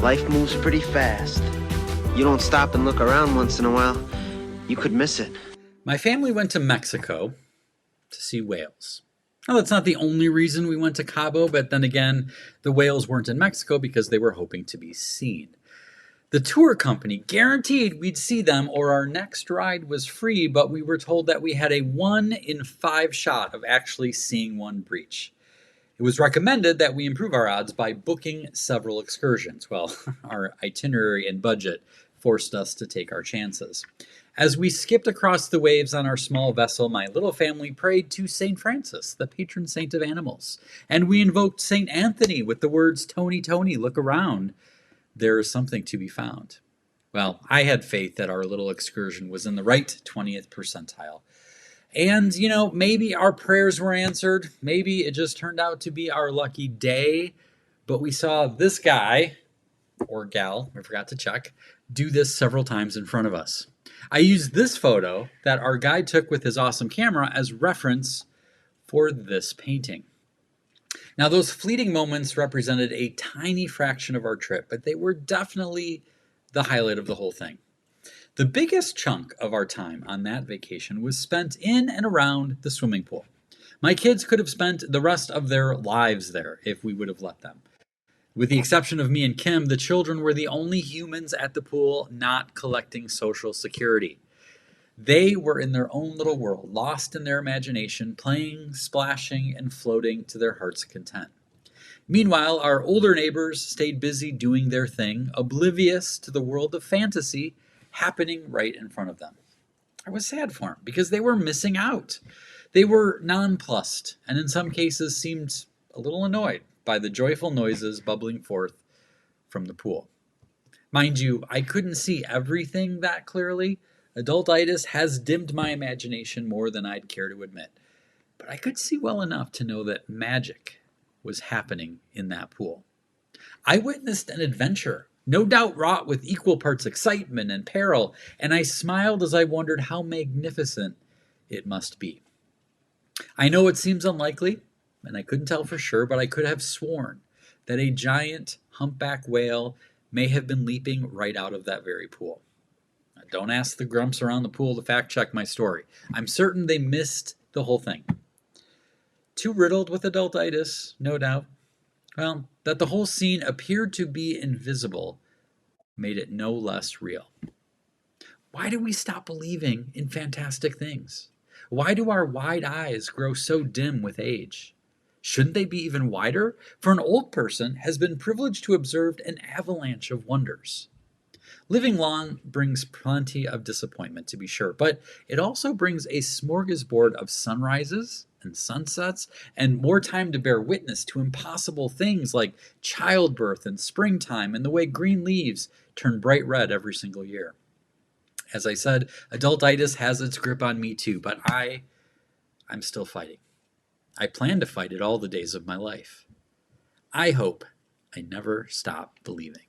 Life moves pretty fast. You don't stop and look around once in a while, you could miss it. My family went to Mexico to see whales. Now, that's not the only reason we went to Cabo, but then again, the whales weren't in Mexico because they were hoping to be seen. The tour company guaranteed we'd see them or our next ride was free, but we were told that we had a 1 in 5 shot of actually seeing one breach. It was recommended that we improve our odds by booking several excursions. Well, our itinerary and budget forced us to take our chances. As we skipped across the waves on our small vessel, my little family prayed to St. Francis, the patron saint of animals, and we invoked St. Anthony with the words, "Tony, Tony, look around. There is something to be found." Well, I had faith that our little excursion was in the right 20th percentile. And, maybe our prayers were answered. Maybe it just turned out to be our lucky day. But we saw this guy, or gal, I forgot to check, do this several times in front of us. I used this photo that our guide took with his awesome camera as reference for this painting. Now, those fleeting moments represented a tiny fraction of our trip, but they were definitely the highlight of the whole thing. The biggest chunk of our time on that vacation was spent in and around the swimming pool. My kids could have spent the rest of their lives there if we would have let them. With the exception of me and Kim, the children were the only humans at the pool not collecting Social Security. They were in their own little world, lost in their imagination, playing, splashing, and floating to their heart's content. Meanwhile, our older neighbors stayed busy doing their thing, oblivious to the world of fantasy happening right in front of them. I was sad for them because they were missing out. They were nonplussed and in some cases seemed a little annoyed by the joyful noises bubbling forth from the pool. Mind you, I couldn't see everything that clearly. Adultitis has dimmed my imagination more than I'd care to admit. But I could see well enough to know that magic was happening in that pool. I witnessed an adventure, no doubt wrought with equal parts excitement and peril, and I smiled as I wondered how magnificent it must be. I know it seems unlikely, and I couldn't tell for sure, but I could have sworn that a giant humpback whale may have been leaping right out of that very pool. Now, don't ask the grumps around the pool to fact check my story. I'm certain they missed the whole thing. Too riddled with adultitis, no doubt. Well, that the whole scene appeared to be invisible made it no less real. Why do we stop believing in fantastic things? Why do our wide eyes grow so dim with age? Shouldn't they be even wider? For an old person has been privileged to observe an avalanche of wonders. Living long brings plenty of disappointment, to be sure, but it also brings a smorgasbord of sunrises and sunsets and more time to bear witness to impossible things like childbirth and springtime and the way green leaves turn bright red every single year. As I said, adultitis has its grip on me too, but I'm still fighting. I plan to fight it all the days of my life. I hope I never stop believing.